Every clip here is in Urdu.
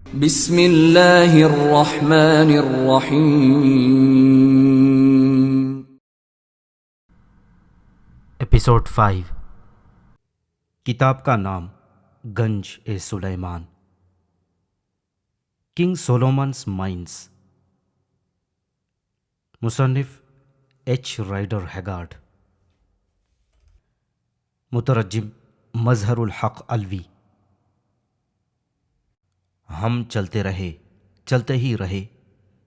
بسم اللہ الرحمن الرحیم۔ ایپیسوڈ 5۔ کتاب کا نام گنج سلیمان، کنگ سولومنز مائنز، مصنف ایچ رائڈر ہیگارڈ، مترجم مظہر الحق الوی۔ ہم چلتے رہے، چلتے ہی رہے،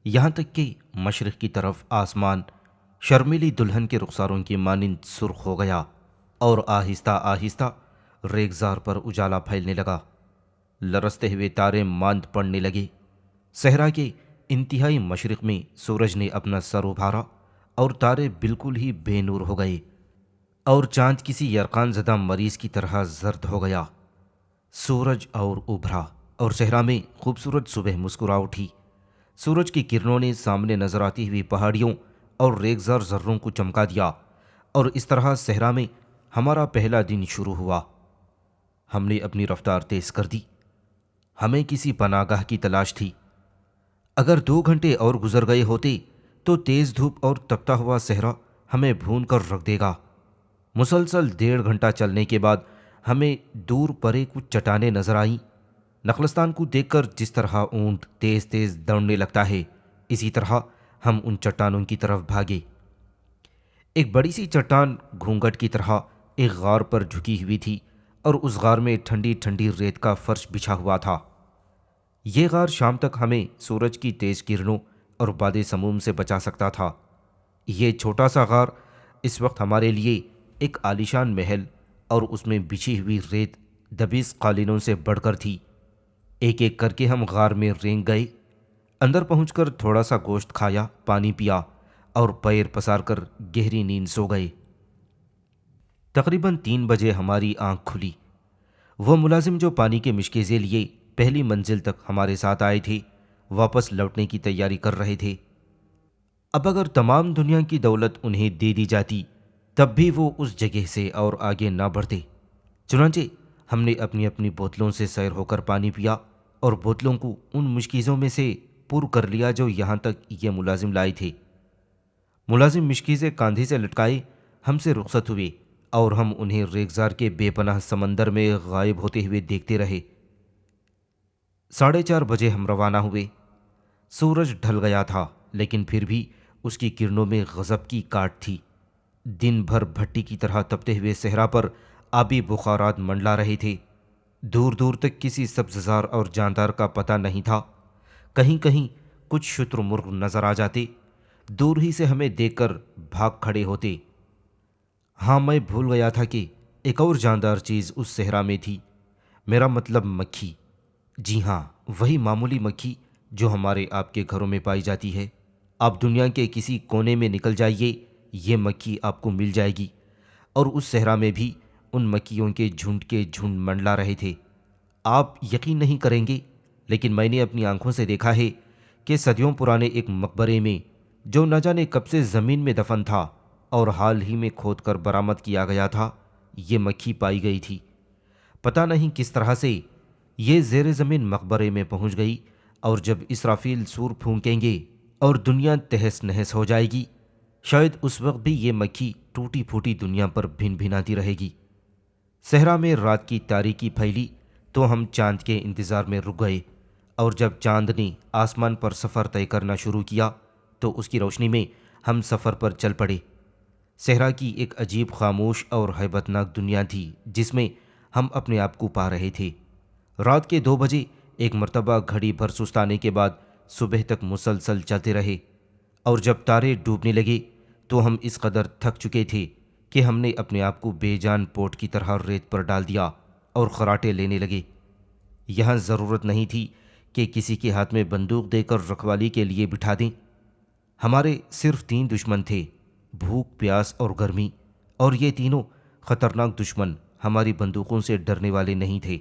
یہاں تک کہ مشرق کی طرف آسمان شرمیلی دلہن کے رخساروں کی مانند سرخ ہو گیا اور آہستہ آہستہ ریگزار پر اجالا پھیلنے لگا۔ لرزتے ہوئے تارے ماند پڑنے لگے۔ صحرا کے انتہائی مشرق میں سورج نے اپنا سر ابھارا اور تارے بالکل ہی بے نور ہو گئے اور چاند کسی یرقان زدہ مریض کی طرح زرد ہو گیا۔ سورج اور ابھرا اور صحرا میں خوبصورت صبح مسکرا اٹھی۔ سورج کی کرنوں نے سامنے نظر آتی ہوئی پہاڑیوں اور ریگزار ذروں کو چمکا دیا اور اس طرح صحرا میں ہمارا پہلا دن شروع ہوا۔ ہم نے اپنی رفتار تیز کر دی۔ ہمیں کسی پناہ گاہ کی تلاش تھی۔ اگر 2 گھنٹے اور گزر گئے ہوتے تو تیز دھوپ اور تپتا ہوا صحرا ہمیں بھون کر رکھ دے گا۔ مسلسل 1.5 گھنٹہ چلنے کے بعد ہمیں دور پرے کچھ چٹانیں نظر آئیں۔ نخلستان کو دیکھ کر جس طرح اونٹ تیز تیز دوڑنے لگتا ہے، اسی طرح ہم ان چٹانوں کی طرف بھاگے۔ ایک بڑی سی چٹان گھونگھٹ کی طرح ایک غار پر جھکی ہوئی تھی اور اس غار میں ٹھنڈی ٹھنڈی ریت کا فرش بچھا ہوا تھا۔ یہ غار شام تک ہمیں سورج کی تیز کرنوں اور باد سموم سے بچا سکتا تھا۔ یہ چھوٹا سا غار اس وقت ہمارے لیے ایک عالیشان محل اور اس میں بچھی ہوئی ریت 20 قالینوں سے بڑھ کر تھی۔ ایک ایک کر کے ہم غار میں رینگ گئے۔ اندر پہنچ کر تھوڑا سا گوشت کھایا، پانی پیا اور پیر پسار کر گہری نیند سو گئے۔ تقریباً 3 بجے ہماری آنکھ کھلی۔ وہ ملازم جو پانی کے مشکیزیں لیے پہلی منزل تک ہمارے ساتھ آئے تھے، واپس لوٹنے کی تیاری کر رہے تھے۔ اب اگر تمام دنیا کی دولت انہیں دے دی جاتی تب بھی وہ اس جگہ سے اور آگے نہ بڑھتے۔ چنانچہ ہم نے اپنی اپنی بوتلوں سے سیر ہو کر پانی پیا اور بوتلوں کو ان مشکیزوں میں سے پر کر لیا جو یہاں تک یہ ملازم لائے تھے۔ ملازم مشکیزیں کاندھے سے لٹکائے ہم سے رخصت ہوئے اور ہم انہیں ریگزار کے بے پناہ سمندر میں غائب ہوتے ہوئے دیکھتے رہے۔ 4:30 بجے ہم روانہ ہوئے۔ سورج ڈھل گیا تھا لیکن پھر بھی اس کی کرنوں میں غضب کی کاٹ تھی۔ دن بھر بھٹی کی طرح تپتے ہوئے صحرا پر آبی بخارات منڈلا رہے تھے۔ دور دور تک کسی سبززار اور جاندار کا پتہ نہیں تھا۔ کہیں کہیں کچھ شتر مرغ نظر آ جاتے، دور ہی سے ہمیں دیکھ کر بھاگ کھڑے ہوتے۔ ہاں، میں بھول گیا تھا کہ ایک اور جاندار چیز اس صحرا میں تھی، میرا مطلب مکھی۔ جی ہاں، وہی معمولی مکھی جو ہمارے آپ کے گھروں میں پائی جاتی ہے۔ آپ دنیا کے کسی کونے میں نکل جائیے، یہ مکھی آپ کو مل جائے گی۔ اور اس صحرا میں بھی ان مکھیوں کے جھنڈ منڈلا رہے تھے۔ آپ یقین نہیں کریں گے لیکن میں نے اپنی آنکھوں سے دیکھا ہے کہ صدیوں پرانے ایک مقبرے میں جو نہ جانے کب سے زمین میں دفن تھا اور حال ہی میں کھود کر برآمد کیا گیا تھا، یہ مکھی پائی گئی تھی۔ پتہ نہیں کس طرح سے یہ زیر زمین مقبرے میں پہنچ گئی اور جب اسرافیل سور پھونکیں گے اور دنیا تہس نہس ہو جائے گی، شاید اس وقت بھی یہ مکھی ٹوٹی پھوٹی دنیا پر بھن بھناتی رہے گی۔ صحرا میں رات کی تاریکی پھیلی تو ہم چاند کے انتظار میں رک گئے اور جب چاند نے آسمان پر سفر طے کرنا شروع کیا تو اس کی روشنی میں ہم سفر پر چل پڑے۔ صحرا کی ایک عجیب خاموش اور ہیبت ناک دنیا تھی جس میں ہم اپنے آپ کو پا رہے تھے۔ رات کے 2 بجے ایک مرتبہ گھڑی بھر سستانے کے بعد صبح تک مسلسل چلتے رہے اور جب تارے ڈوبنے لگے تو ہم اس قدر تھک چکے تھے کہ ہم نے اپنے آپ کو بے جان پوٹ کی طرح ریت پر ڈال دیا اور خراٹے لینے لگے۔ یہاں ضرورت نہیں تھی کہ کسی کے ہاتھ میں بندوق دے کر رکھوالی کے لیے بٹھا دیں۔ ہمارے صرف 3 دشمن تھے، بھوک، پیاس اور گرمی، اور یہ تینوں خطرناک دشمن ہماری بندوقوں سے ڈرنے والے نہیں تھے۔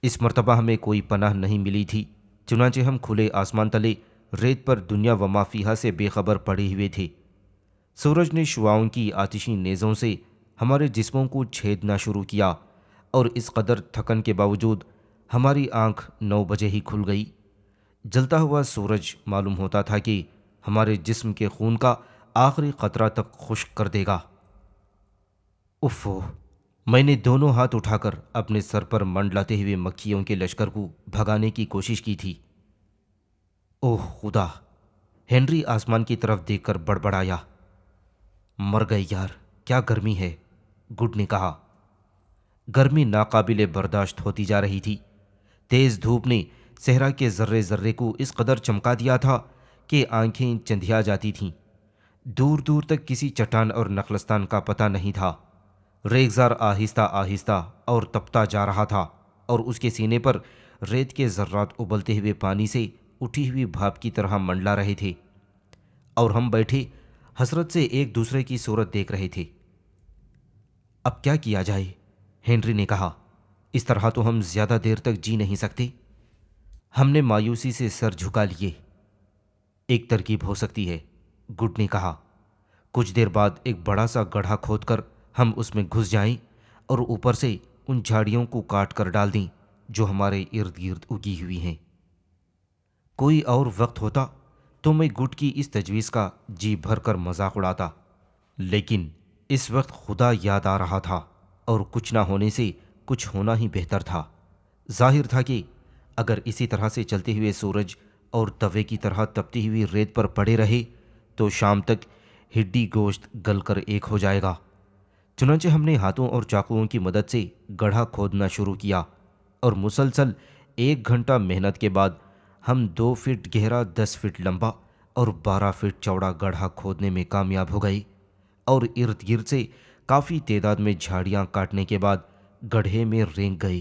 اس مرتبہ ہمیں کوئی پناہ نہیں ملی تھی، چنانچہ ہم کھلے آسمان تلے ریت پر دنیا و ما فیہا سے بے خبر پڑے ہوئے تھے۔ سورج نے شعاؤں کی آتشی نیزوں سے ہمارے جسموں کو چھیدنا شروع کیا اور اس قدر تھکن کے باوجود ہماری آنکھ 9 بجے ہی کھل گئی۔ جلتا ہوا سورج معلوم ہوتا تھا کہ ہمارے جسم کے خون کا آخری قطرہ تک خشک کر دے گا۔ افو! میں نے دونوں ہاتھ اٹھا کر اپنے سر پر منڈلاتے ہوئے مکھیوں کے لشکر کو بھگانے کی کوشش کی تھی۔ اوہ خدا! ہنری آسمان کی طرف دیکھ کر بڑبڑایا۔ مر گئے یار، کیا گرمی ہے، گڈ نے کہا۔ گرمی ناقابل برداشت ہوتی جا رہی تھی۔ تیز دھوپ نے صحرا کے ذرے ذرے کو اس قدر چمکا دیا تھا کہ آنکھیں چندھیا جاتی تھیں۔ دور دور تک کسی چٹان اور نخلستان کا پتہ نہیں تھا۔ ریگزار آہستہ آہستہ اور تپتا جا رہا تھا اور اس کے سینے پر ریت کے ذرات ابلتے ہوئے پانی سے اٹھی ہوئی بھاپ کی طرح منڈلا رہے تھے، اور ہم بیٹھے حسرت سے ایک دوسرے کی صورت دیکھ رہے تھے۔ اب کیا کیا جائے؟ ہنری نے کہا۔ اس طرح تو ہم زیادہ دیر تک جی نہیں سکتے۔ ہم نے مایوسی سے سر جھکا لیے۔ ایک ترکیب ہو سکتی ہے، گڈ نے کہا۔ کچھ دیر بعد ایک بڑا سا گڑھا کھود کر ہم اس میں گھس جائیں اور اوپر سے ان جھاڑیوں کو کاٹ کر ڈال دیں جو ہمارے ارد گرد اگی ہوئی ہیں۔ کوئی اور وقت ہوتا تو میں گڈ کی اس تجویز کا جی بھر کر مذاق اڑاتا، لیکن اس وقت خدا یاد آ رہا تھا اور کچھ نہ ہونے سے کچھ ہونا ہی بہتر تھا۔ ظاہر تھا کہ اگر اسی طرح سے چلتے ہوئے سورج اور توے کی طرح تپتی ہوئی ریت پر پڑے رہے تو شام تک ہڈی گوشت گل کر ایک ہو جائے گا۔ چنانچہ ہم نے ہاتھوں اور چاقوؤں کی مدد سے گڑھا کھودنا شروع کیا، اور مسلسل 1 گھنٹہ محنت کے بعد ہم 2 فٹ گہرا 10 فٹ لمبا اور 12 فٹ چوڑا گڑھا کھودنے میں کامیاب ہو گئے، اور ارد گرد سے کافی تعداد میں جھاڑیاں کاٹنے کے بعد گڑھے میں رینگ گئے۔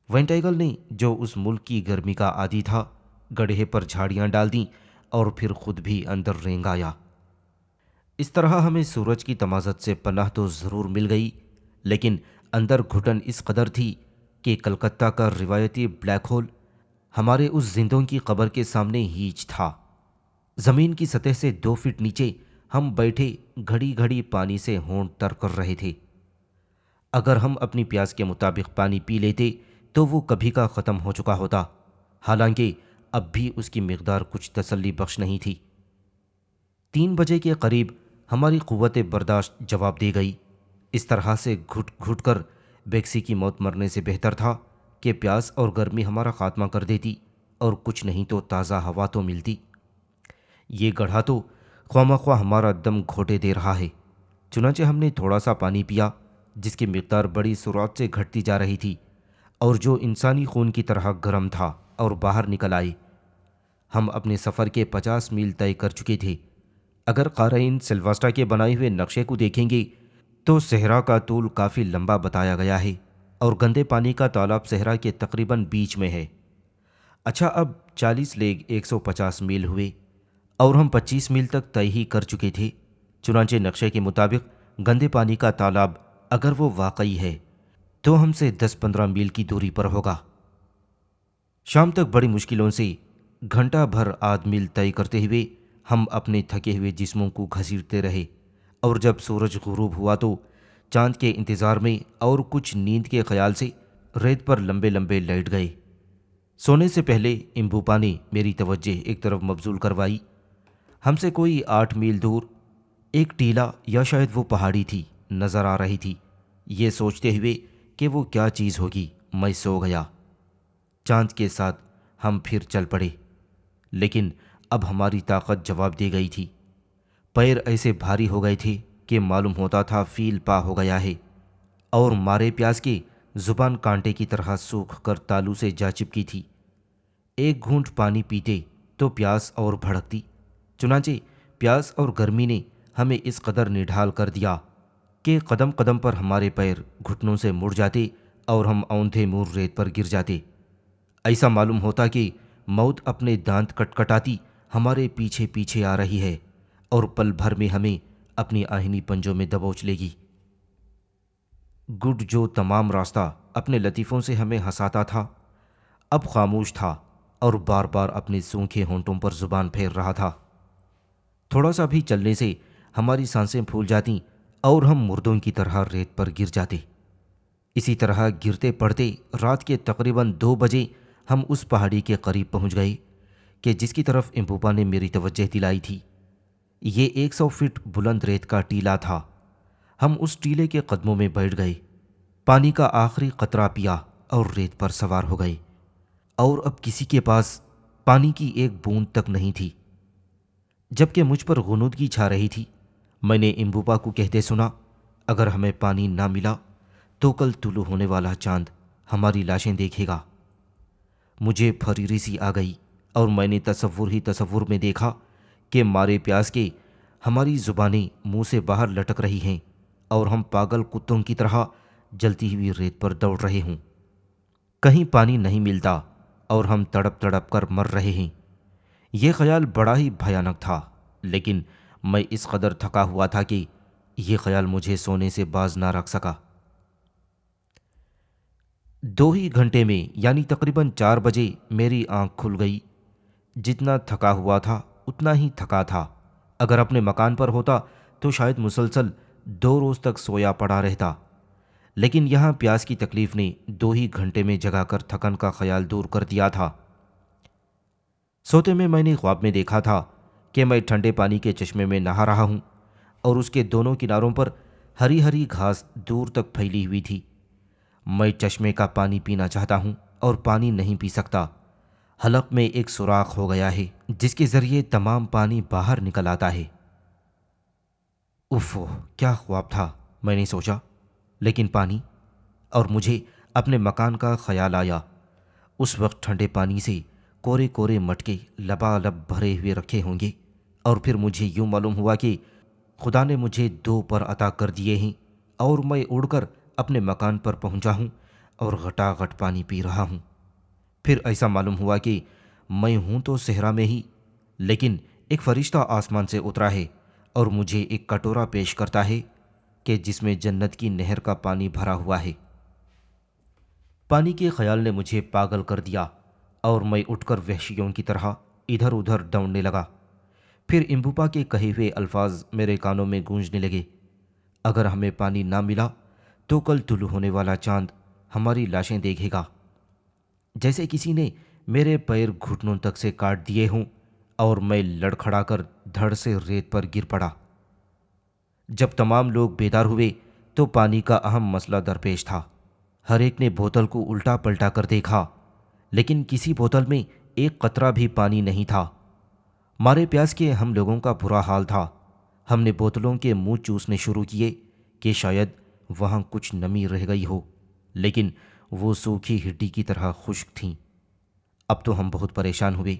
وینٹائگل نے، جو اس ملک کی گرمی کا عادی تھا، گڑھے پر جھاڑیاں ڈال دیں اور پھر خود بھی اندر رینگ آیا۔ اس طرح ہمیں سورج کی تمازت سے پناہ تو ضرور مل گئی، لیکن اندر گھٹن اس قدر تھی کہ کلکتہ کا روایتی بلیک ہول ہمارے اس زندوں کی قبر کے سامنے ہیچ تھا۔ زمین کی سطح سے 2 فٹ نیچے ہم بیٹھے گھڑی گھڑی پانی سے ہونٹ تر کر رہے تھے۔ اگر ہم اپنی پیاس کے مطابق پانی پی لیتے تو وہ کبھی کا ختم ہو چکا ہوتا، حالانکہ اب بھی اس کی مقدار کچھ تسلی بخش نہیں تھی۔ 3 بجے کے قریب ہماری قوت برداشت جواب دے گئی۔ اس طرح سے گھٹ گھٹ کر بیکسی کی موت مرنے سے بہتر تھا کہ پیاس اور گرمی ہمارا خاتمہ کر دیتی اور کچھ نہیں تو تازہ ہوا تو ملتی۔ یہ گڑھا تو خواہ ہمارا دم گھوٹے دے رہا ہے۔ چنانچہ ہم نے تھوڑا سا پانی پیا، جس کی مقدار بڑی سرعت سے گھٹتی جا رہی تھی اور جو انسانی خون کی طرح گرم تھا، اور باہر نکل آئے۔ ہم اپنے سفر کے 50 میل طے کر چکے تھے۔ اگر قارئین سلواسٹا کے بنائے ہوئے نقشے کو دیکھیں گے تو صحرا کا طول کافی لمبا بتایا گیا ہے، اور گندے پانی کا تالاب صحرا کے تقریباً بیچ میں ہے۔ اچھا، اب 40 لیگ 150 میل ہوئے، اور ہم 25 میل تک طے ہی کر چکے تھے۔ چنانچہ نقشے کے مطابق گندے پانی کا تالاب اگر وہ واقعی ہے تو ہم سے 10-15 میل کی دوری پر ہوگا۔ شام تک بڑی مشکلوں سے گھنٹہ بھر آدھ میل طے کرتے ہوئے ہم اپنے تھکے ہوئے جسموں کو گھسیٹتے رہے، اور جب سورج غروب ہوا تو چاند کے انتظار میں اور کچھ نیند کے خیال سے ریت پر لمبے لمبے لیٹ گئے۔ سونے سے پہلے امبوپا نے میری توجہ ایک طرف مبذول کروائی۔ ہم سے کوئی 8 میل دور ایک ٹیلا یا شاید وہ پہاڑی تھی نظر آ رہی تھی۔ یہ سوچتے ہوئے کہ وہ کیا چیز ہوگی، میں سو گیا۔ چاند کے ساتھ ہم پھر چل پڑے، لیکن اب ہماری طاقت جواب دے گئی تھی۔ پیر ایسے بھاری ہو گئے تھے کہ معلوم ہوتا تھا فیل پا ہو گیا ہے، اور مارے پیاس کے زبان کانٹے کی طرح سوکھ کر تالو سے جا چپکی تھی۔ ایک گھونٹ پانی پیتے تو پیاس اور بھڑکتی۔ چنانچہ پیاس اور گرمی نے ہمیں اس قدر نڈھال کر دیا کہ قدم قدم پر ہمارے پیر گھٹنوں سے مڑ جاتے اور ہم اوندھے منہ ریت پر گر جاتے۔ ایسا معلوم ہوتا کہ موت اپنے دانت کٹکھٹاتی ہمارے پیچھے پیچھے آ رہی ہے اور پل بھر میں ہمیں اپنی آہنی پنجوں میں دبوچ لے گی۔ گڈ، جو تمام راستہ اپنے لطیفوں سے ہمیں ہنساتا تھا، اب خاموش تھا اور بار بار اپنے سونکھے ہونٹوں پر زبان پھیر رہا تھا۔ تھوڑا سا بھی چلنے سے ہماری سانسیں پھول جاتیں اور ہم مردوں کی طرح ریت پر گر جاتے۔ اسی طرح گرتے پڑتے رات کے تقریباً 2 بجے ہم اس پہاڑی کے قریب پہنچ گئے کہ جس کی طرف امبوپا نے میری توجہ دلائی تھی۔ یہ 100 فٹ بلند ریت کا ٹیلہ تھا۔ ہم اس ٹیلے کے قدموں میں بیٹھ گئے، پانی کا آخری قطرہ پیا اور ریت پر سوار ہو گئے، اور اب کسی کے پاس پانی کی ایک بوند تک نہیں تھی۔ جب کہ مجھ پر غنودگی چھا رہی تھی، میں نے امبوپا کو کہتے سنا، اگر ہمیں پانی نہ ملا تو کل طلوع ہونے والا چاند ہماری لاشیں دیکھے گا۔ مجھے پھریری سی آ گئی اور میں نے تصور میں دیکھا کہ مارے پیاس کے ہماری زبانیں منہ سے باہر لٹک رہی ہیں اور ہم پاگل کتوں کی طرح جلتی ہوئی ریت پر دوڑ رہے ہوں۔ کہیں پانی نہیں ملتا اور ہم تڑپ تڑپ کر مر رہے ہیں۔ یہ خیال بڑا ہی بھیانک تھا، لیکن میں اس قدر تھکا ہوا تھا کہ یہ خیال مجھے سونے سے باز نہ رکھ سکا۔ 2 ہی گھنٹے میں یعنی تقریباً 4 بجے میری آنکھ کھل گئی۔ جتنا تھکا ہوا تھا اتنا ہی تھکا تھا۔ اگر اپنے مکان پر ہوتا تو شاید مسلسل 2 روز تک سویا پڑا رہتا، لیکن یہاں پیاس کی تکلیف نے 2 ہی گھنٹے میں جگا کر تھکن کا خیال دور کر دیا تھا۔ سوتے میں نے خواب میں دیکھا تھا کہ میں ٹھنڈے پانی کے چشمے میں نہا رہا ہوں اور اس کے دونوں کناروں پر ہری ہری گھاس دور تک پھیلی ہوئی تھی۔ میں چشمے کا پانی پینا چاہتا ہوں اور پانی نہیں پی سکتا۔ حلق میں ایک سوراخ ہو گیا ہے جس کے ذریعے تمام پانی باہر نکل آتا ہے۔ اف، کیا خواب تھا، میں نے سوچا، لیکن پانی، اور مجھے اپنے مکان کا خیال آیا۔ اس وقت ٹھنڈے پانی سے کورے کورے مٹکے لبالب بھرے ہوئے رکھے ہوں گے، اور پھر مجھے یوں معلوم ہوا کہ خدا نے مجھے 2 پر عطا کر دیے ہیں اور میں اڑ کر اپنے مکان پر پہنچا ہوں اور گھٹا گھٹ پانی پی رہا ہوں۔ پھر ایسا معلوم ہوا کہ میں ہوں تو صحرا میں ہی، لیکن ایک فرشتہ آسمان سے اترا ہے اور مجھے ایک کٹورا پیش کرتا ہے کہ جس میں جنت کی نہر کا پانی بھرا ہوا ہے۔ پانی کے خیال نے مجھے پاگل کر دیا اور میں اٹھ کر وحشیوں کی طرح ادھر ادھر دوڑنے لگا۔ پھر امبوپا کے کہے ہوئے الفاظ میرے کانوں میں گونجنے لگے، اگر ہمیں پانی نہ ملا تو کل طلوع ہونے والا چاند ہماری لاشیں دیکھے گا۔ جیسے کسی نے میرے پیر گھٹنوں تک سے کاٹ دیے ہوں اور میں لڑکھڑا کر دھڑ سے ریت پر گر پڑا۔ جب تمام لوگ بیدار ہوئے تو پانی کا اہم مسئلہ درپیش تھا۔ ہر ایک نے بوتل کو الٹا پلٹا کر دیکھا، لیکن کسی بوتل میں ایک قطرہ بھی پانی نہیں تھا۔ مارے پیاس کے ہم لوگوں کا برا حال تھا۔ ہم نے بوتلوں کے منہ چوسنے شروع کیے کہ شاید وہاں کچھ نمی رہ گئی ہو، لیکن وہ سوکھی ہڈی کی طرح خشک تھیں۔ اب تو ہم بہت پریشان ہوئے۔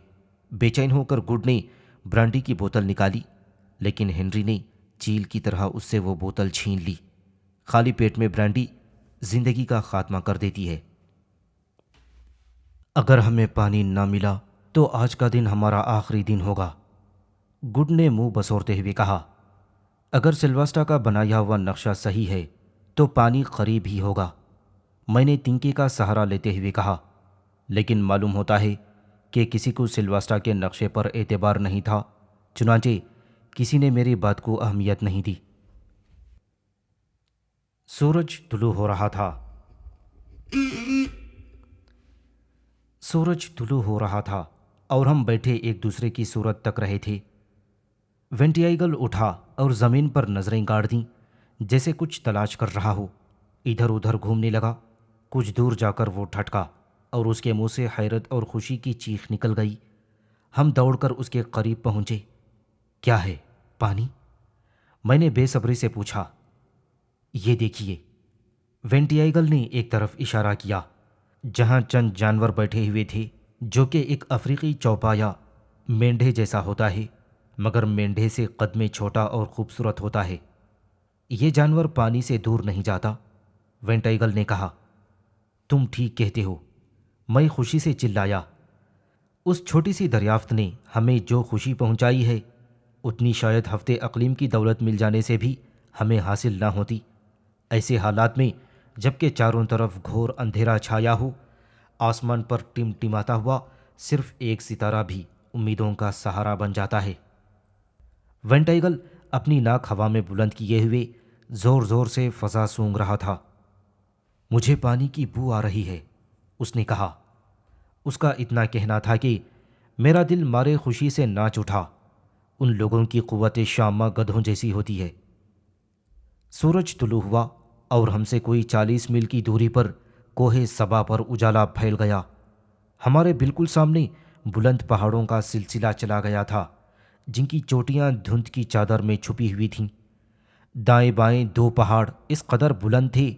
بے چین ہو کر گڈ نے برانڈی کی بوتل نکالی، لیکن ہنری نے چیل کی طرح اس سے وہ بوتل چھین لی۔ خالی پیٹ میں برانڈی زندگی کا خاتمہ کر دیتی ہے۔ اگر ہمیں پانی نہ ملا تو آج کا دن ہمارا آخری دن ہوگا، گڈ نے منہ بسورتے ہوئے کہا۔ اگر سلواسٹا کا بنایا ہوا نقشہ صحیح ہے تو پانی قریب ہی ہوگا، میں نے تنکے کا سہارا لیتے ہوئے کہا، لیکن معلوم ہوتا ہے کہ کسی کو سلواسٹا کے نقشے پر اعتبار نہیں تھا، چنانچہ کسی نے میری بات کو اہمیت نہیں دی۔ سورج طلوع ہو رہا تھا۔ سورج طلوع ہو رہا تھا اور ہم بیٹھے ایک دوسرے کی صورت تک رہے تھے۔ وینٹیائیگل اٹھا اور زمین پر نظریں گاڑ دیں جیسے کچھ تلاش کر رہا ہو۔ ادھر ادھر گھومنے لگا۔ کچھ دور جا کر وہ ٹھٹکا اور اس کے منہ سے حیرت اور خوشی کی چیخ نکل گئی۔ ہم دوڑ کر اس کے قریب پہنچے۔ کیا ہے، پانی؟ میں نے بے صبری سے پوچھا۔ یہ دیکھیے، وینٹیائیگل نے ایک طرف اشارہ کیا جہاں چند جانور بیٹھے ہوئے تھے، جو کہ ایک افریقی چوپایا مینڈھے جیسا ہوتا ہے، مگر مینڈھے سے قد میں چھوٹا اور خوبصورت ہوتا ہے۔ یہ جانور پانی سے دور نہیں جاتا، وینٹیائیگل نے کہا۔ تم ٹھیک کہتے ہو، میں خوشی سے چلایا۔ اس چھوٹی سی دریافت نے ہمیں جو خوشی پہنچائی ہے، اتنی شاید ہفتے اقلیم کی دولت مل جانے سے بھی ہمیں حاصل نہ ہوتی۔ ایسے حالات میں جب کہ چاروں طرف گھور اندھیرا چھایا ہو، آسمان پر ٹمٹماتا ہوا صرف ایک ستارہ بھی امیدوں کا سہارا بن جاتا ہے۔ وینٹیائیگل اپنی ناک ہوا میں بلند کیے ہوئے زور زور سے فضا سونگ رہا تھا۔ مجھے پانی کی بو آ رہی ہے، اس نے کہا۔ اس کا اتنا کہنا تھا کہ میرا دل مارے خوشی سے ناچ اٹھا۔ ان لوگوں کی قوت شامہ گدھوں جیسی ہوتی ہے۔ سورج طلوع ہوا اور ہم سے کوئی 40 میل کی دوری پر کوہ صبا پر اجالا پھیل گیا۔ ہمارے بالکل سامنے بلند پہاڑوں کا سلسلہ چلا گیا تھا، جن کی چوٹیاں دھند کی چادر میں چھپی ہوئی تھیں۔ دائیں بائیں 2 پہاڑ اس قدر بلند تھے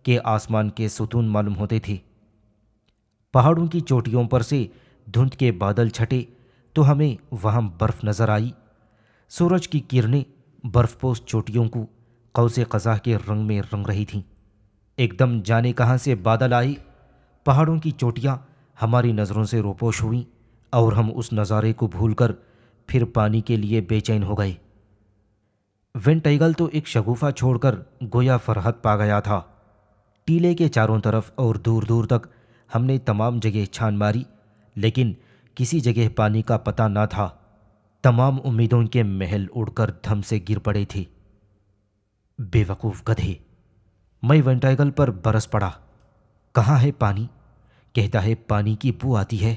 کہ آسمان کے ستون معلوم ہوتے تھے۔ پہاڑوں کی چوٹیوں پر سے دھند کے بادل چھٹے تو ہمیں وہاں برف نظر آئی۔ سورج کی کرنیں برف پوش چوٹیوں کو قوس قزح کے رنگ میں رنگ رہی تھیں۔ ایک دم جانے کہاں سے بادل آئی، پہاڑوں کی چوٹیاں ہماری نظروں سے روپوش ہوئیں اور ہم اس نظارے کو بھول کر پھر پانی کے لیے بے چین ہو گئے۔ وینٹ ایگل تو ایک شگوفہ چھوڑ کر گویا فرحت پا گیا تھا۔ ٹیلے کے چاروں طرف اور دور دور تک ہم نے تمام جگہ چھان ماری، لیکن کسی جگہ پانی کا پتہ نہ تھا۔ تمام امیدوں کے محل اڑ کر دھم سے گر پڑے تھے۔ بے وقوف گدھے! میں وینٹ ایگل پر برس پڑا۔ کہاں ہے پانی؟ کہتا ہے پانی کی بو آتی ہے۔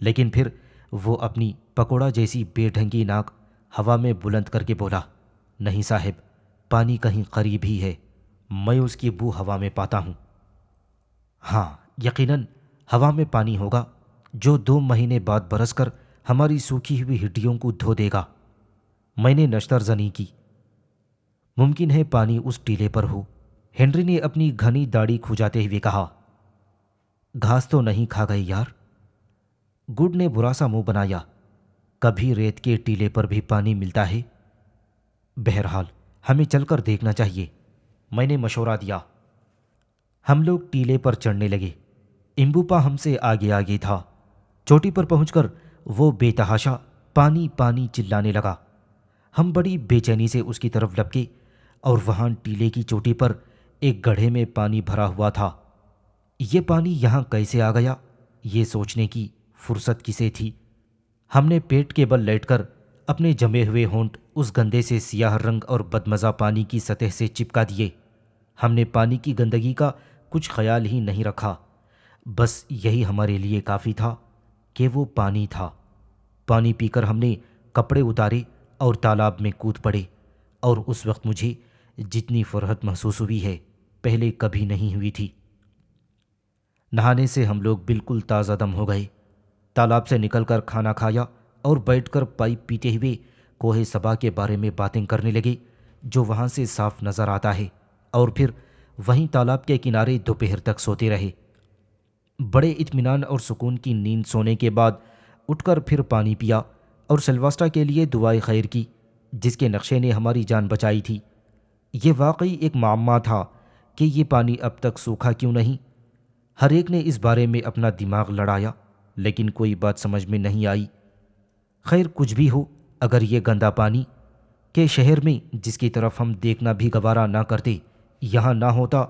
لیکن پھر وہ اپنی پکوڑا جیسی بے ڈھنگی ناک ہوا میں بلند کر کے بولا، نہیں صاحب، پانی کہیں قریب ہی ہے، میں اس کی بو ہوا میں پاتا ہوں۔ ہاں، یقیناً ہوا میں پانی ہوگا جو 2 مہینے بعد برس کر ہماری سوکھی ہوئی ہڈیوں کو دھو دے گا۔ میں نے نشتر زنی کی۔ ممکن ہے پانی اس ٹیلے پر ہو، ہنری نے اپنی گھنی داڑھی کھجاتے ہوئے کہا۔ گھاس تو نہیں کھا گئے یار؟ گڈ نے برا سا منہ بنایا۔ کبھی ریت کے ٹیلے پر بھی پانی ملتا ہے؟ بہرحال ہمیں چل کر دیکھنا چاہیے، میں نے مشورہ دیا۔ ہم لوگ ٹیلے پر چڑھنے لگے۔ امبوپا ہم سے آگے آگے تھا۔ چوٹی پر پہنچ کر وہ بے تحاشا پانی پانی چلانے لگا۔ ہم بڑی بے چینی سے اس کی طرف لپکے اور وہاں ٹیلے کی چوٹی پر ایک گڑھے میں پانی بھرا ہوا تھا۔ یہ پانی یہاں کیسے آ گیا، یہ سوچنے کی فرصت کسے تھی؟ ہم نے پیٹ کے بل لیٹ کر اپنے جمے ہوئے ہونٹ اس گندے سے سیاہ رنگ اور بدمزہ پانی کی سطح سے چپکا دیے۔ ہم نے پانی کی گندگی کا کچھ خیال ہی نہیں رکھا، بس یہی ہمارے لیے کافی تھا کہ وہ پانی تھا۔ پانی پی کر ہم نے کپڑے اتارے اور تالاب میں کود پڑے، اور اس وقت مجھے جتنی فرحت محسوس ہوئی ہے پہلے کبھی نہیں ہوئی تھی۔ نہانے سے ہم لوگ بالکل تازہ دم ہو گئے۔ تالاب سے نکل کر کھانا کھایا اور بیٹھ کر پائپ پیتے ہوئے کوہ صبا کے بارے میں باتیں کرنے لگے جو وہاں سے صاف نظر آتا ہے، اور پھر وہیں تالاب کے کنارے دوپہر تک سوتے رہے۔ بڑے اطمینان اور سکون کی نیند سونے کے بعد اٹھ کر پھر پانی پیا اور سلواسٹا کے لیے دعائے خیر کی، جس کے نقشے نے ہماری جان بچائی تھی۔ یہ واقعی ایک معمہ تھا کہ یہ پانی اب تک سوکھا کیوں نہیں۔ ہر ایک نے اس بارے میں اپنا دماغ لڑایا، لیکن کوئی بات سمجھ میں نہیں آئی۔ خیر کچھ بھی ہو، اگر یہ گندا پانی کہ شہر میں جس کی طرف ہم دیکھنا بھی گوارا نہ کرتے یہاں نہ ہوتا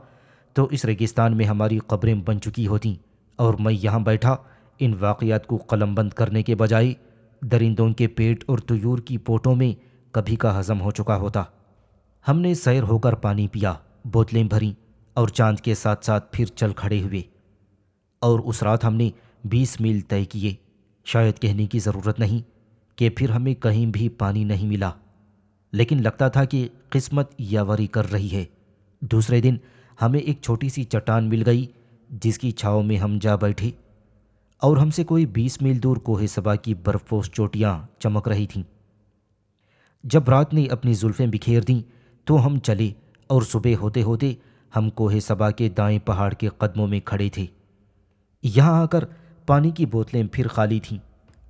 تو اس ریگستان میں ہماری قبریں بن چکی ہوتیں، اور میں یہاں بیٹھا ان واقعات کو قلم بند کرنے کے بجائے درندوں کے پیٹ اور طیور کی پوٹوں میں کبھی کا ہضم ہو چکا ہوتا۔ ہم نے سیر ہو کر پانی پیا، بوتلیں بھریں اور چاند کے ساتھ ساتھ پھر چل کھڑے ہوئے، اور اس رات ہم نے 20 میل طے کیے۔ شاید کہنے کی ضرورت نہیں کہ پھر ہمیں کہیں بھی پانی نہیں ملا، لیکن لگتا تھا کہ قسمت یاوری کر رہی ہے۔ دوسرے دن ہمیں ایک چھوٹی سی چٹان مل گئی جس کی چھاؤں میں ہم جا بیٹھے، اور ہم سے کوئی 20 میل دور کوہ صبا کی برف پوش چوٹیاں چمک رہی تھیں۔ جب رات نے اپنی زلفیں بکھیر دیں تو ہم چلے، اور صبح ہوتے ہوتے ہم کوہ صبا کے دائیں پہاڑ کے قدموں میں کھڑے تھے۔ یہاں آ کر پانی کی بوتلیں پھر خالی تھیں،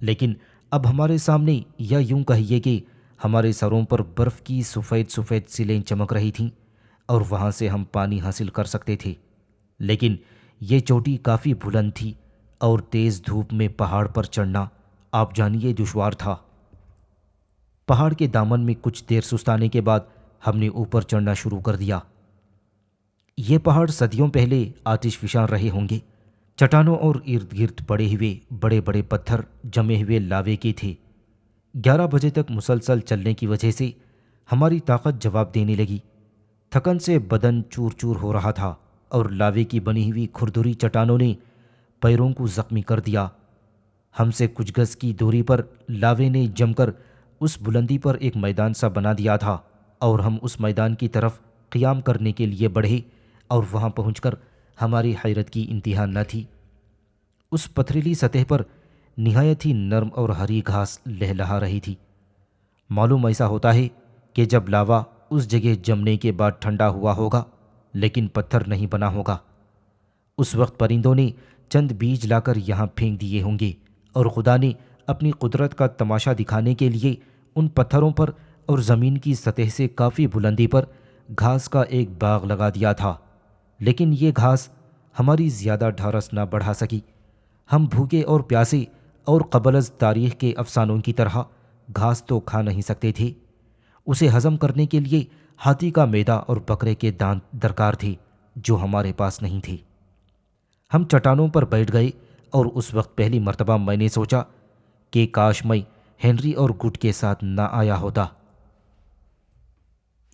لیکن اب ہمارے سامنے، یا یوں کہیے کہ ہمارے سروں پر برف کی سفید سفید سلیں چمک رہی تھیں، اور وہاں سے ہم پانی حاصل کر سکتے تھے۔ لیکن یہ چوٹی کافی بلند تھی، اور تیز دھوپ میں پہاڑ پر چڑھنا آپ جانیے دشوار تھا۔ پہاڑ کے دامن میں کچھ دیر سستانے کے بعد ہم نے اوپر چڑھنا شروع کر دیا۔ یہ پہاڑ صدیوں پہلے آتش فشاں رہے ہوں گے۔ چٹانوں اور ارد گرد پڑے ہوئے بڑے بڑے پتھر جمے ہوئے لاوے کے تھے۔ 11 بجے تک مسلسل چلنے کی وجہ سے ہماری طاقت جواب دینے لگی۔ تھکن سے بدن چور چور ہو رہا تھا اور لاوے کی بنی ہوئی کھردری چٹانوں نے پیروں کو زخمی کر دیا۔ ہم سے کچھ گز کی دوری پر لاوے نے جم کر اس بلندی پر ایک میدان سا بنا دیا تھا اور ہم اس میدان کی طرف قیام کرنے کے لیے بڑھے اور وہاں پہنچ کر ہماری حیرت کی انتہا نہ تھی۔ اس پتھریلی سطح پر نہایت ہی نرم اور ہری گھاس لہلہا رہی تھی۔ معلوم ایسا ہوتا ہے کہ جب لاوا اس جگہ جمنے کے بعد ٹھنڈا ہوا ہوگا لیکن پتھر نہیں بنا ہوگا۔ اس وقت پرندوں نے چند بیج لا کر یہاں پھینک دیے ہوں گے اور خدا نے اپنی قدرت کا تماشا دکھانے کے لیے ان پتھروں پر اور زمین کی سطح سے کافی بلندی پر گھاس کا ایک باغ لگا دیا تھا، لیکن یہ گھاس ہماری زیادہ ڈھارس نہ بڑھا سکی۔ ہم بھوکے اور پیاسے اور قبل از تاریخ کے افسانوں کی طرح گھاس تو کھا نہیں سکتے تھے، اسے ہضم کرنے کے لیے ہاتھی کا میدا اور بکرے کے دانت درکار تھے جو ہمارے پاس نہیں تھے۔ ہم چٹانوں پر بیٹھ گئے اور اس وقت پہلی مرتبہ میں نے سوچا کہ کاش میں ہنری اور گڈ کے ساتھ نہ آیا ہوتا۔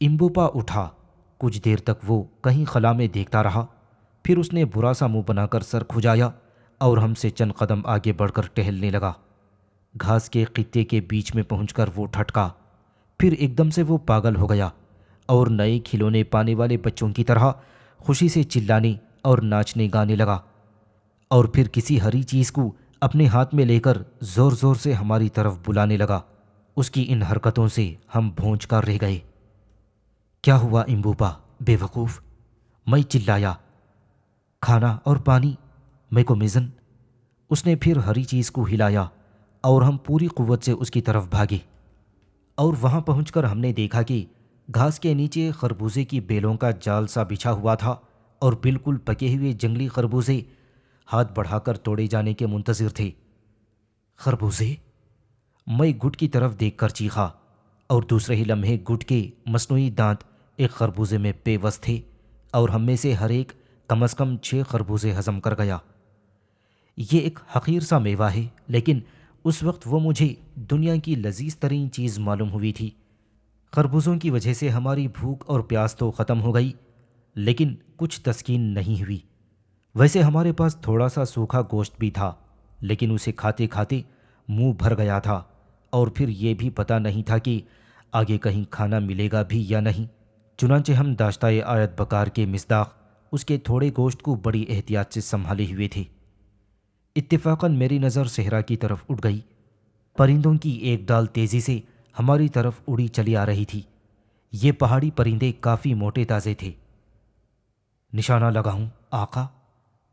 امبوپا اٹھا، کچھ دیر تک وہ کہیں خلا میں دیکھتا رہا، پھر اس نے برا سا منہ بنا کر سر کھجایا اور ہم سے چند قدم آگے بڑھ کر ٹہلنے لگا۔ گھاس کے خطے کے بیچ میں پہنچ کر وہ ٹھٹکا، پھر ایک دم سے وہ پاگل ہو گیا اور نئے کھلونے پانے والے بچوں کی طرح خوشی سے چلانے اور ناچنے گانے لگا، اور پھر کسی ہری چیز کو اپنے ہاتھ میں لے کر زور زور سے ہماری طرف بلانے لگا۔ اس کی ان حرکتوں سے ہم بھونج کر رہ گئے۔ کیا ہوا امبوپا بے وقوف؟ میں چلایا۔ کھانا اور پانی، میں کو میزن۔ اس نے پھر ہری چیز کو ہلایا اور ہم پوری قوت سے اس کی طرف بھاگے، اور وہاں پہنچ کر ہم نے دیکھا کہ گھاس کے نیچے خربوزے کی بیلوں کا جال سا بچھا ہوا تھا اور بالکل پکے ہوئے جنگلی خربوزے ہاتھ بڑھا کر توڑے جانے کے منتظر تھے۔ خربوزے؟ میں گڈ کی طرف دیکھ کر چیخا، اور دوسرے ہی لمحے گڈ کے مصنوعی دانت ایک خربوزے میں پیوست تھے اور ہم میں سے ہر ایک کم از کم 6 خربوزے ہضم کر گیا۔ یہ ایک حقیر سا میوہ ہے، لیکن اس وقت وہ مجھے دنیا کی لذیذ ترین چیز معلوم ہوئی تھی۔ خربوزوں کی وجہ سے ہماری بھوک اور پیاس تو ختم ہو گئی، لیکن کچھ تسکین نہیں ہوئی۔ ویسے ہمارے پاس تھوڑا سا سوکھا گوشت بھی تھا، لیکن اسے کھاتے کھاتے منہ بھر گیا تھا، اور پھر یہ بھی پتہ نہیں تھا کہ آگے کہیں کھانا ملے گا بھی یا نہیں۔ چنانچہ ہم داشتۂ آیت بکار کے مصداق اس کے تھوڑے گوشت کو بڑی احتیاط سے سنبھالے ہوئے تھے۔ اتفاقاً میری نظر صحرا کی طرف اٹھ گئی۔ پرندوں کی ایک ڈال تیزی سے ہماری طرف اڑی چلی آ رہی تھی۔ یہ پہاڑی پرندے کافی موٹے تازے تھے۔ نشانہ لگاؤں آقا؟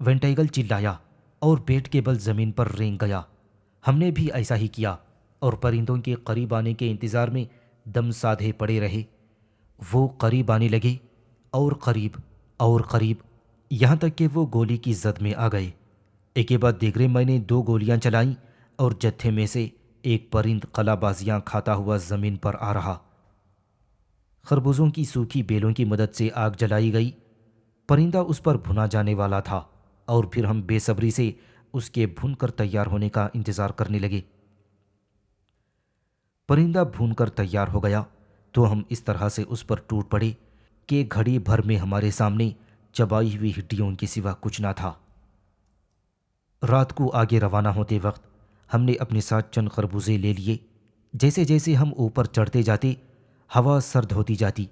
وینٹائگل چلایا اور پیٹ کے بل زمین پر رینگ گیا۔ ہم نے بھی ایسا ہی کیا اور پرندوں کے قریب آنے کے انتظار میں دم سادھے پڑے رہے۔ وہ قریب آنے لگے اور قریب، یہاں تک کہ وہ گولی کی زد میں آ گئے۔ ایک کے بعد دیگرے میں نے 2 گولیاں چلائیں اور جتھے میں سے ایک پرند قلا بازیاں کھاتا ہوا زمین پر آ رہا۔ خربوزوں کی سوکھی بیلوں کی مدد سے آگ جلائی گئی۔ پرندہ اس پر بھنا جانے والا تھا اور پھر ہم بے صبری سے اس کے بھون کر تیار ہونے کا انتظار کرنے لگے۔ پرندہ بھون کر تیار ہو گیا تو ہم اس طرح سے اس پر ٹوٹ پڑے کہ گھڑی بھر میں ہمارے سامنے چبائی ہوئی ہڈیوں کے سوا کچھ نہ تھا۔ رات کو آگے روانہ ہوتے وقت ہم نے اپنے ساتھ چند خربوزے لے لیے۔ جیسے جیسے ہم اوپر چڑھتے جاتے ہوا سرد ہوتی جاتی،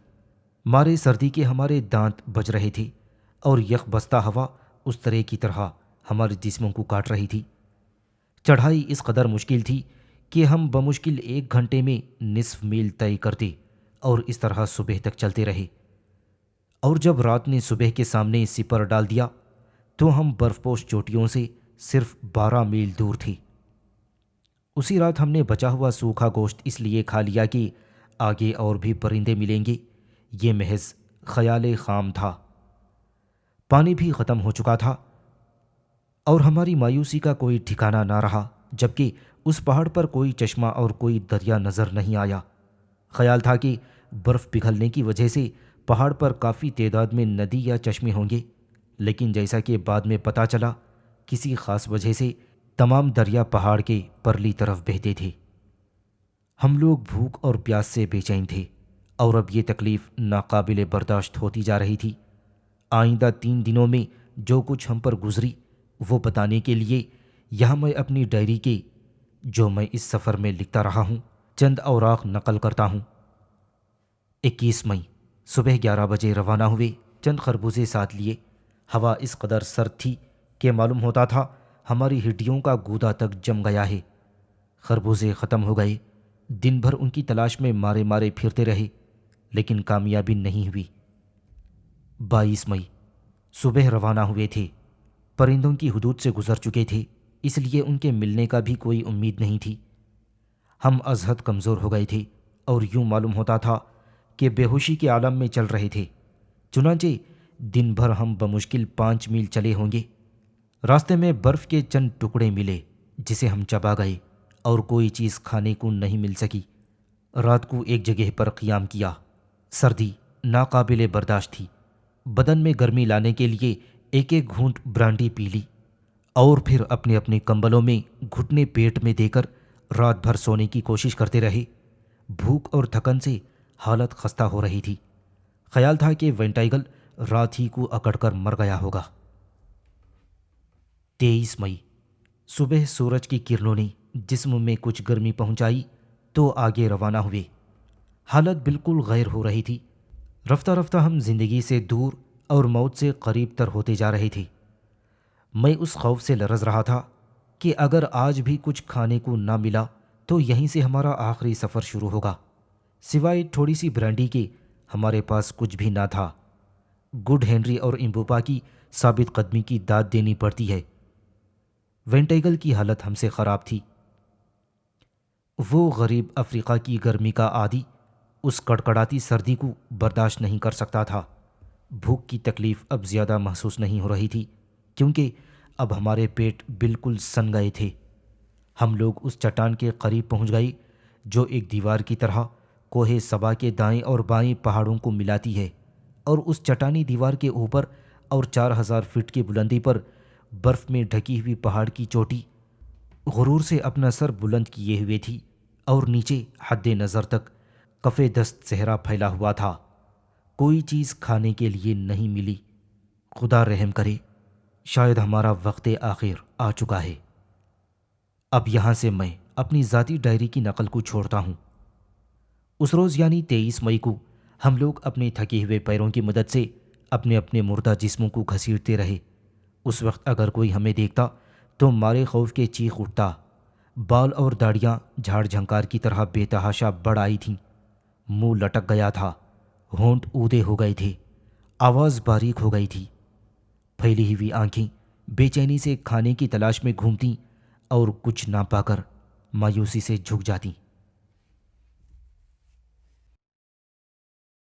مارے سردی کے ہمارے دانت بج رہے تھے اور یخ بستہ ہوا اس طرح کی طرح ہمارے جسموں کو کاٹ رہی تھی۔ چڑھائی اس قدر مشکل تھی کہ ہم بمشکل 1 گھنٹے میں نصف میل طے کرتے اور اس طرح صبح تک چلتے رہے، اور جب رات نے صبح کے سامنے سپر ڈال دیا تو ہم برف پوش چوٹیوں سے صرف 12 میل دور تھے۔ اسی رات ہم نے بچا ہوا سوکھا گوشت اس لیے کھا لیا کہ آگے اور بھی پرندے ملیں گے۔ یہ محض خیال خام تھا۔ پانی بھی ختم ہو چکا تھا اور ہماری مایوسی کا کوئی ٹھکانہ نہ رہا، جبکہ اس پہاڑ پر کوئی چشمہ اور کوئی دریا نظر نہیں آیا۔ خیال تھا کہ برف پگھلنے کی وجہ سے پہاڑ پر کافی تعداد میں ندی یا چشمے ہوں گے، لیکن جیسا کہ بعد میں پتہ چلا کسی خاص وجہ سے تمام دریا پہاڑ کے پرلی طرف بہتے تھے۔ ہم لوگ بھوک اور پیاس سے بے چین تھے اور اب یہ تکلیف ناقابل برداشت ہوتی جا رہی تھی۔ آئندہ 3 دنوں میں جو کچھ ہم پر گزری وہ بتانے کے لیے یہاں میں اپنی ڈائری کے جو میں اس سفر میں لکھتا رہا ہوں چند اوراق نقل کرتا ہوں۔ 21 مئی صبح 11 بجے روانہ ہوئے، چند خربوزے ساتھ لیے۔ ہوا اس قدر سرد تھی کہ معلوم ہوتا تھا ہماری ہڈیوں کا گودا تک جم گیا ہے۔ خربوزے ختم ہو گئے، دن بھر ان کی تلاش میں مارے مارے پھرتے رہے لیکن کامیابی نہیں ہوئی۔ 22 مئی صبح روانہ ہوئے تھے، پرندوں کی حدود سے گزر چکے تھے، اس لیے ان کے ملنے کا بھی کوئی امید نہیں تھی۔ ہم از حد کمزور ہو گئے تھے اور یوں معلوم ہوتا تھا کہ بے ہوشی کے عالم میں چل رہے تھے۔ چنانچہ دن بھر ہم بمشکل 5 میل چلے ہوں گے۔ راستے میں برف کے چند ٹکڑے ملے جسے ہم چبا گئے اور کوئی چیز کھانے کو نہیں مل سکی۔ رات کو ایک جگہ پر قیام کیا۔ سردی ناقابل برداشت تھی۔ بدن میں گرمی لانے کے لیے ایک ایک گھونٹ برانڈی پی لی اور پھر اپنے اپنے کمبلوں میں گھٹنے پیٹ میں دے کر رات بھر سونے کی کوشش کرتے رہے۔ بھوک اور تھکن سے حالت خستہ ہو رہی تھی۔ خیال تھا کہ وینٹائگل رات ہی کو اکڑ کر مر گیا ہوگا۔ 23 مئی صبح سورج کی کرنوں نے جسم میں کچھ گرمی پہنچائی تو آگے روانہ ہوئے۔ حالت بالکل غیر ہو رہی تھی۔ رفتہ رفتہ ہم زندگی سے دور اور موت سے قریب تر ہوتے جا رہے تھے۔ میں اس خوف سے لرز رہا تھا کہ اگر آج بھی کچھ کھانے کو نہ ملا تو یہیں سے ہمارا آخری سفر شروع ہوگا۔ سوائے تھوڑی سی برانڈی کے ہمارے پاس کچھ بھی نہ تھا۔ گڈ ہینری اور امبوپا کی ثابت قدمی کی داد دینی پڑتی ہے۔ وینٹیگل کی حالت ہم سے خراب تھی۔ وہ غریب افریقہ کی گرمی کا عادی اس کڑکڑاتی سردی کو برداشت نہیں کر سکتا تھا۔ بھوک کی تکلیف اب زیادہ محسوس نہیں ہو رہی تھی کیونکہ اب ہمارے پیٹ بالکل سن گئے تھے۔ ہم لوگ اس چٹان کے قریب پہنچ گئے جو ایک دیوار کی طرح کوہ صبا کے دائیں اور بائیں پہاڑوں کو ملاتی ہے، اور اس چٹانی دیوار کے اوپر اور 4000 فٹ کی بلندی پر برف میں ڈھکی ہوئی پہاڑ کی چوٹی غرور سے اپنا سر بلند کیے ہوئے تھی اور نیچے حد نظر تک کف دست صحرا پھیلا ہوا تھا۔ کوئی چیز کھانے کے لیے نہیں ملی۔ خدا رحم کرے، شاید ہمارا وقت آخر آ چکا ہے۔ اب یہاں سے میں اپنی ذاتی ڈائری کی نقل کو چھوڑتا ہوں۔ اس روز یعنی 23 مئی کو ہم لوگ اپنے تھکے ہوئے پیروں کی مدد سے اپنے اپنے مردہ جسموں کو گھسیٹتے رہے۔ اس وقت اگر کوئی ہمیں دیکھتا تو مارے خوف کے چیخ اٹھتا۔ بال اور داڑیاں جھاڑ جھنکار کی طرح بے تحاشا بڑھ آئی تھیں، منہ لٹک گیا تھا، ہونٹ اودے ہو گئے تھے، آواز باریک ہو گئی تھی۔ پھیلی ہوئی آنکھیں بے چینی سے کھانے کی تلاش میں گھومتیں اور کچھ نہ پا کر مایوسی سے جھک جاتی۔